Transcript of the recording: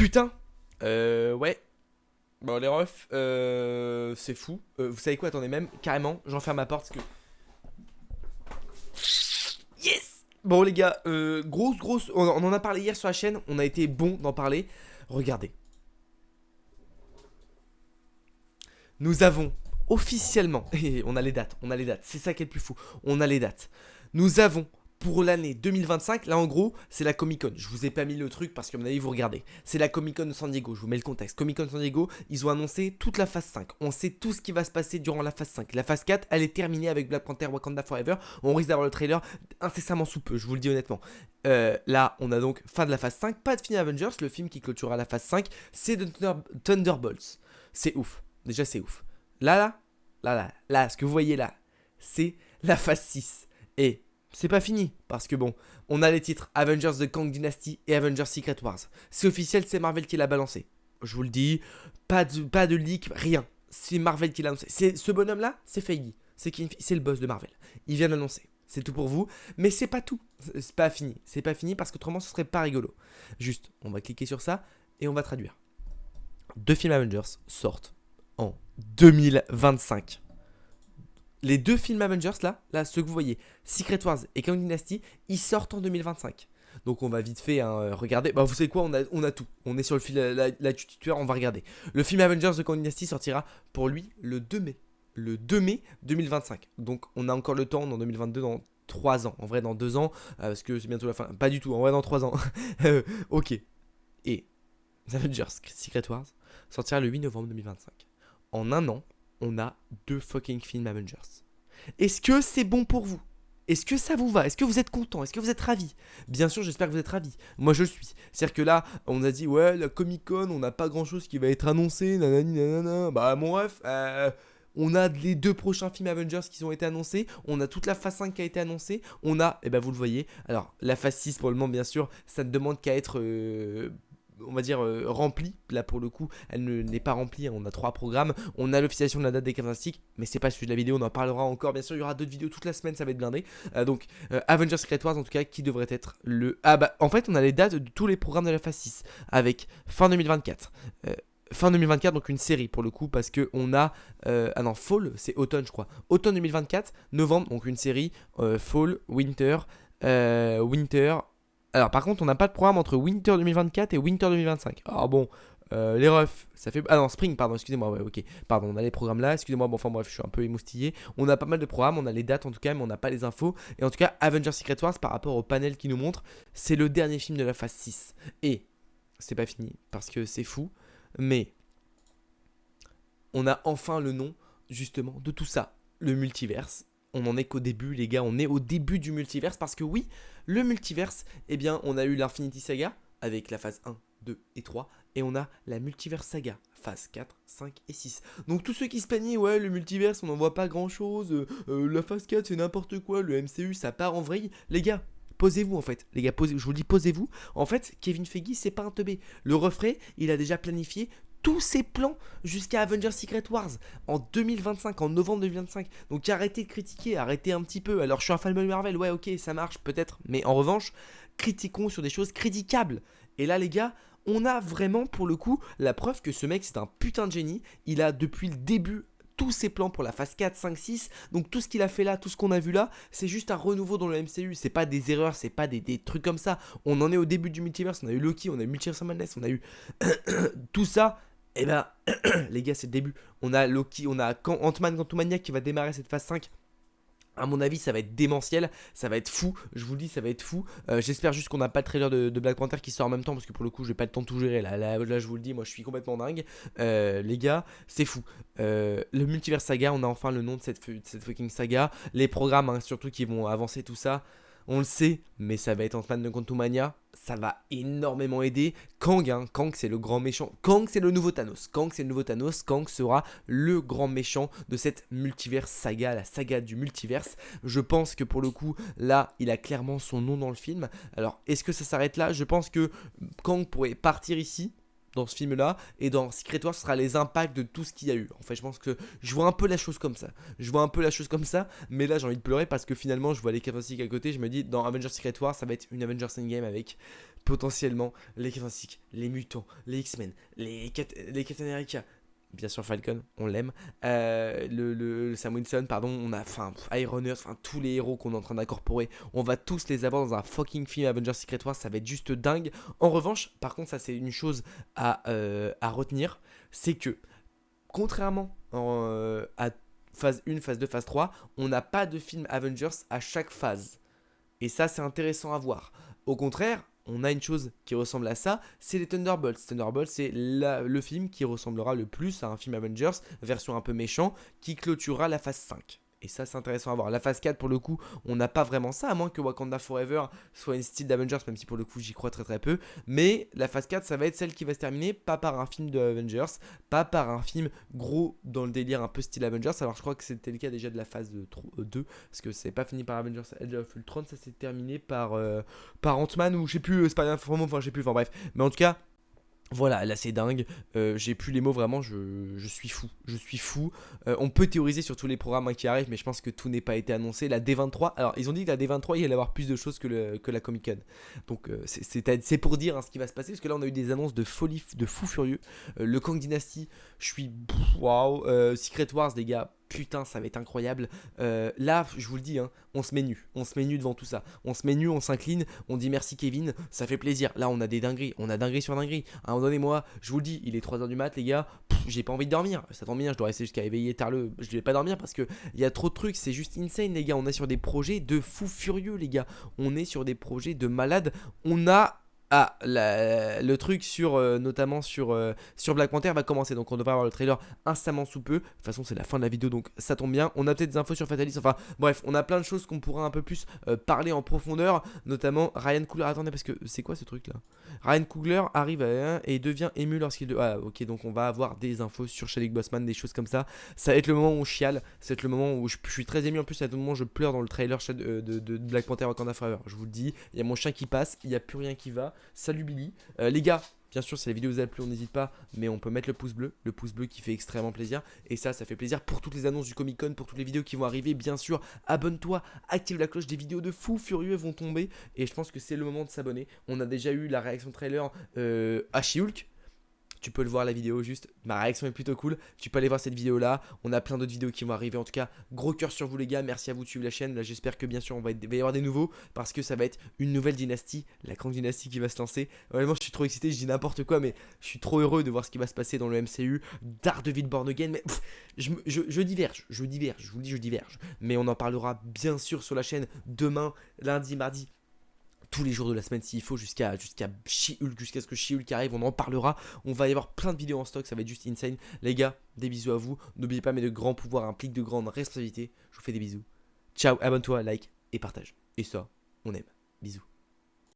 Putain. Ouais. Bon, les refs, c'est fou. Vous savez quoi, attendez même, carrément, j'enferme ma porte parce que... Yes. Bon les gars, grosse, on en a parlé hier sur la chaîne, on a été bon d'en parler. Regardez. Nous avons officiellement, et on a les dates, c'est ça qui est le plus fou, on a les dates. Nous avons pour l'année 2025, là en gros, c'est la Comic Con. Je vous ai pas mis le truc parce que à mon avis vous regardez. C'est la Comic Con de San Diego, je vous mets le contexte. Comic Con San Diego, ils ont annoncé toute la phase 5. On sait tout ce qui va se passer durant la phase 5. La phase 4, elle est terminée avec Black Panther Wakanda Forever. On risque d'avoir le trailer incessamment sous peu, je vous le dis honnêtement. Là, on a donc fin de la phase 5, pas de film Avengers, le film qui clôturera la phase 5, c'est Thunderbolts. C'est ouf, déjà c'est ouf. Là, ce que vous voyez là, c'est la phase 6. Et c'est pas fini, parce que bon, on a les titres Avengers The Kang Dynasty et Avengers Secret Wars. C'est officiel, c'est Marvel qui l'a balancé. Je vous le dis, pas de leak, rien. C'est Marvel qui l'a annoncé. Ce bonhomme là, c'est Feige. C'est le boss de Marvel. Il vient d'annoncer. C'est tout pour vous, mais c'est pas tout. C'est pas fini. C'est pas fini parce qu'autrement ce serait pas rigolo. Juste, on va cliquer sur ça et on va traduire. 2 films Avengers sortent en 2025. Les 2 films Avengers là, ceux que vous voyez, Secret Wars et Kang Dynasty, ils sortent en 2025. Donc on va vite fait regarder. Bah vous savez quoi, on a tout. On est sur le fil la tuteur, on va regarder. Le film Avengers de Kang Dynasty sortira pour lui le 2 mai. Le 2 mai 2025. Donc on a encore le temps dans 2022, dans 3 ans. En vrai dans 2 ans, parce que c'est bientôt la fin. Pas du tout, en vrai dans 3 ans. Ok. Et Avengers Secret Wars sortira le 8 novembre 2025. En un an, on a 2 fucking films Avengers. Est-ce que c'est bon pour vous? Est-ce que ça vous va? Est-ce que vous êtes content? Est-ce que vous êtes ravis? Bien sûr, j'espère que vous êtes ravis. Moi, je le suis. C'est-à-dire que là, on a dit, ouais, la Comic Con, on n'a pas grand-chose qui va être annoncé, nanani, nanana. Bah, mon ref, on a les 2 prochains films Avengers qui ont été annoncés. On a toute la phase 5 qui a été annoncée. On a, et ben vous le voyez. Alors, la phase 6, pour le moment, bien sûr, ça ne demande qu'à être... on va dire remplie. Là pour le coup elle n'est pas remplie, on a 3 programmes, on a l'officialisation de la date des fantastiques, mais c'est pas le sujet de la vidéo, on en parlera encore, bien sûr il y aura d'autres vidéos toute la semaine, ça va être blindé. Donc Avengers Secret Wars en tout cas qui devrait être le... Ah bah en fait on a les dates de tous les programmes de la phase 6 avec fin 2024. Fin 2024, donc une série pour le coup, parce que on a. Ah non, Fall, c'est automne, je crois. Automne 2024, novembre, donc une série. Fall, Winter, Winter. Alors, par contre, on n'a pas de programme entre Winter 2024 et Winter 2025. Alors, bon, les refs, ça fait. Ah non, Spring, pardon, excusez-moi, ouais, ok. Pardon, on a les programmes là, excusez-moi, bon, enfin bref, je suis un peu émoustillé. On a pas mal de programmes, on a les dates en tout cas, mais on n'a pas les infos. Et en tout cas, Avengers Secret Wars, par rapport au panel qui nous montre, c'est le dernier film de la phase 6. Et c'est pas fini, parce que c'est fou. Mais on a enfin le nom justement de tout ça, le multiverse. On en est qu'au début les gars, on est au début du multiverse parce que oui, le multiverse, eh bien on a eu l'Infinity Saga avec la phase 1, 2 et 3 et on a la multiverse saga, phase 4, 5 et 6. Donc tous ceux qui se plaignaient, ouais le multiverse on n'en voit pas grand chose, la phase 4 c'est n'importe quoi, le MCU ça part en vrille, les gars. Posez-vous en fait, les gars, je vous dis posez-vous. En fait, Kevin Feige, c'est pas un teubé. Le refrain, il a déjà planifié tous ses plans jusqu'à Avengers Secret Wars en 2025, en novembre 2025. Donc arrêtez de critiquer, arrêtez un petit peu. Alors je suis un fan de Marvel, ouais ok, ça marche peut-être. Mais en revanche, critiquons sur des choses critiquables. Et là les gars, on a vraiment pour le coup la preuve que ce mec c'est un putain de génie. Il a depuis le début tous ses plans pour la phase 4, 5, 6. Donc tout ce qu'il a fait là, tout ce qu'on a vu là, c'est juste un renouveau dans le MCU. C'est pas des erreurs, c'est pas des trucs comme ça. On en est au début du multiverse. On a eu Loki, on a eu Multiverse of Madness, on a eu tout ça. Et ben, les gars, c'est le début. On a Loki, on a Ant-Man Quantumania qui va démarrer cette phase 5. À mon avis, ça va être démentiel, ça va être fou, je vous le dis, ça va être fou. J'espère juste qu'on n'a pas le trailer de Black Panther qui sort en même temps, parce que pour le coup, je n'ai pas le temps de tout gérer. Là, je vous le dis, moi je suis complètement dingue. Les gars, c'est fou. Le Multiverse Saga, on a enfin le nom de cette fucking saga. Les programmes, hein, surtout qui vont avancer tout ça. On le sait, mais ça va être Ant-Man de Quantumania. Ça va énormément aider. Kang, hein, Kang c'est le grand méchant. Kang c'est le nouveau Thanos. Kang c'est le nouveau Thanos. Kang sera le grand méchant de cette multiverse saga, la saga du multiverse. Je pense que pour le coup, là, il a clairement son nom dans le film. Alors, est-ce que ça s'arrête là? Je pense que Kang pourrait partir ici, dans ce film là, et dans Secret Wars ce sera les impacts de tout ce qu'il y a eu. En fait je pense que je vois un peu la chose comme ça, mais là j'ai envie de pleurer parce que finalement je vois les Fantastic à côté, je me dis dans Avengers Secret Wars ça va être une Avengers Endgame avec potentiellement les Fantastiques, les Mutants, les X-Men, les Captain America, bien sûr Falcon, on l'aime, le Sam Wilson, pardon, on a, enfin, Iron Earth, enfin, tous les héros qu'on est en train d'incorporer, on va tous les avoir dans un fucking film Avengers Secret Wars, ça va être juste dingue. En revanche, par contre, ça c'est une chose à retenir, c'est que, contrairement à phase 1, phase 2, phase 3, on n'a pas de film Avengers à chaque phase. Et ça, c'est intéressant à voir. Au contraire, on a une chose qui ressemble à ça, c'est les Thunderbolts. Thunderbolts, c'est le film qui ressemblera le plus à un film Avengers, version un peu méchant, qui clôturera la phase 5. Et ça, c'est intéressant à voir. La phase 4, pour le coup, on n'a pas vraiment ça, à moins que Wakanda Forever soit une style d'Avengers, même si pour le coup, j'y crois très très peu. Mais la phase 4, ça va être celle qui va se terminer, pas par un film de Avengers, pas par un film gros dans le délire un peu style Avengers. Alors, je crois que c'était le cas déjà de la phase 2, parce que c'est pas fini par Avengers Age of Ultron, ça s'est terminé par Ant-Man, ou je sais plus, Spider-Man, enfin, je sais plus, enfin bref. Mais en tout cas, voilà, là c'est dingue, j'ai plus les mots vraiment, je suis fou, je suis fou. On peut théoriser sur tous les programmes qui arrivent, mais je pense que tout n'est pas été annoncé. La D23, alors ils ont dit que la D23 il allait avoir plus de choses que la Comic Con. Donc c'est pour dire ce qui va se passer, parce que là on a eu des annonces de folie, de fou furieux. Le Kang Dynasty, je suis waouh, Secret Wars les gars. Putain, ça va être incroyable. Là, je vous le dis, hein, on se met nu devant tout ça. On se met nu, on s'incline, on dit merci Kevin, ça fait plaisir. Là, on a des dingueries, on a dinguerie sur dinguerie. À un moment donné, moi, je vous le dis, il est 3h du mat, les gars, j'ai pas envie de dormir. Ça tombe bien, je dois rester jusqu'à éveiller tard je vais pas dormir parce que il y a trop de trucs, c'est juste insane, les gars. On est sur des projets de fous furieux, les gars. On est sur des projets de malades. On a le truc sur notamment sur Black Panther va commencer, donc on devrait avoir le trailer instamment sous peu. De toute façon, c'est la fin de la vidéo, donc ça tombe bien. On a peut-être des infos sur Fatalis, enfin bref, on a plein de choses qu'on pourra un peu plus parler en profondeur, notamment Ryan Coogler. Attendez, parce que c'est quoi ce truc là? Ryan Coogler arrive et devient ému lorsqu'il. Ah, ok, donc on va avoir des infos sur Chadwick Boseman, des choses comme ça. Ça va être le moment où on chiale, ça va être le moment où je suis très ému. En plus, à tout moment, je pleure dans le trailer de Black Panther Wakanda Forever. Je vous le dis, il y a mon chien qui passe, il n'y a plus rien qui va. Salut Billy. Les gars, bien sûr, si la vidéo vous a plu, on n'hésite pas, mais on peut mettre le pouce bleu qui fait extrêmement plaisir. Et ça fait plaisir pour toutes les annonces du Comic Con, pour toutes les vidéos qui vont arriver. Bien sûr, abonne-toi, active la cloche, des vidéos de fous furieux vont tomber. Et je pense que c'est le moment de s'abonner. On a déjà eu la réaction trailer à She-Hulk. Tu peux le voir la vidéo juste, ma réaction est plutôt cool. Tu peux aller voir cette vidéo là, on a plein d'autres vidéos qui vont arriver. En tout cas, gros cœur sur vous les gars, merci à vous de suivre la chaîne. Là j'espère que bien sûr il va y avoir des nouveaux, parce que ça va être une nouvelle dynastie, la Kang Dynasty qui va se lancer. Vraiment je suis trop excité, je dis n'importe quoi, mais je suis trop heureux de voir ce qui va se passer dans le MCU. Daredevil Born Again, mais je diverge, je vous le dis, je diverge. Mais on en parlera bien sûr sur la chaîne demain, lundi, mardi, tous les jours de la semaine s'il faut, jusqu'à She-Hulk, jusqu'à ce que She-Hulk arrive, on en parlera. On va y avoir plein de vidéos en stock, ça va être juste insane. Les gars, des bisous à vous. N'oubliez pas, mais de grands pouvoirs impliquent de grandes responsabilités. Je vous fais des bisous. Ciao, abonne-toi, like et partage. Et ça, on aime. Bisous.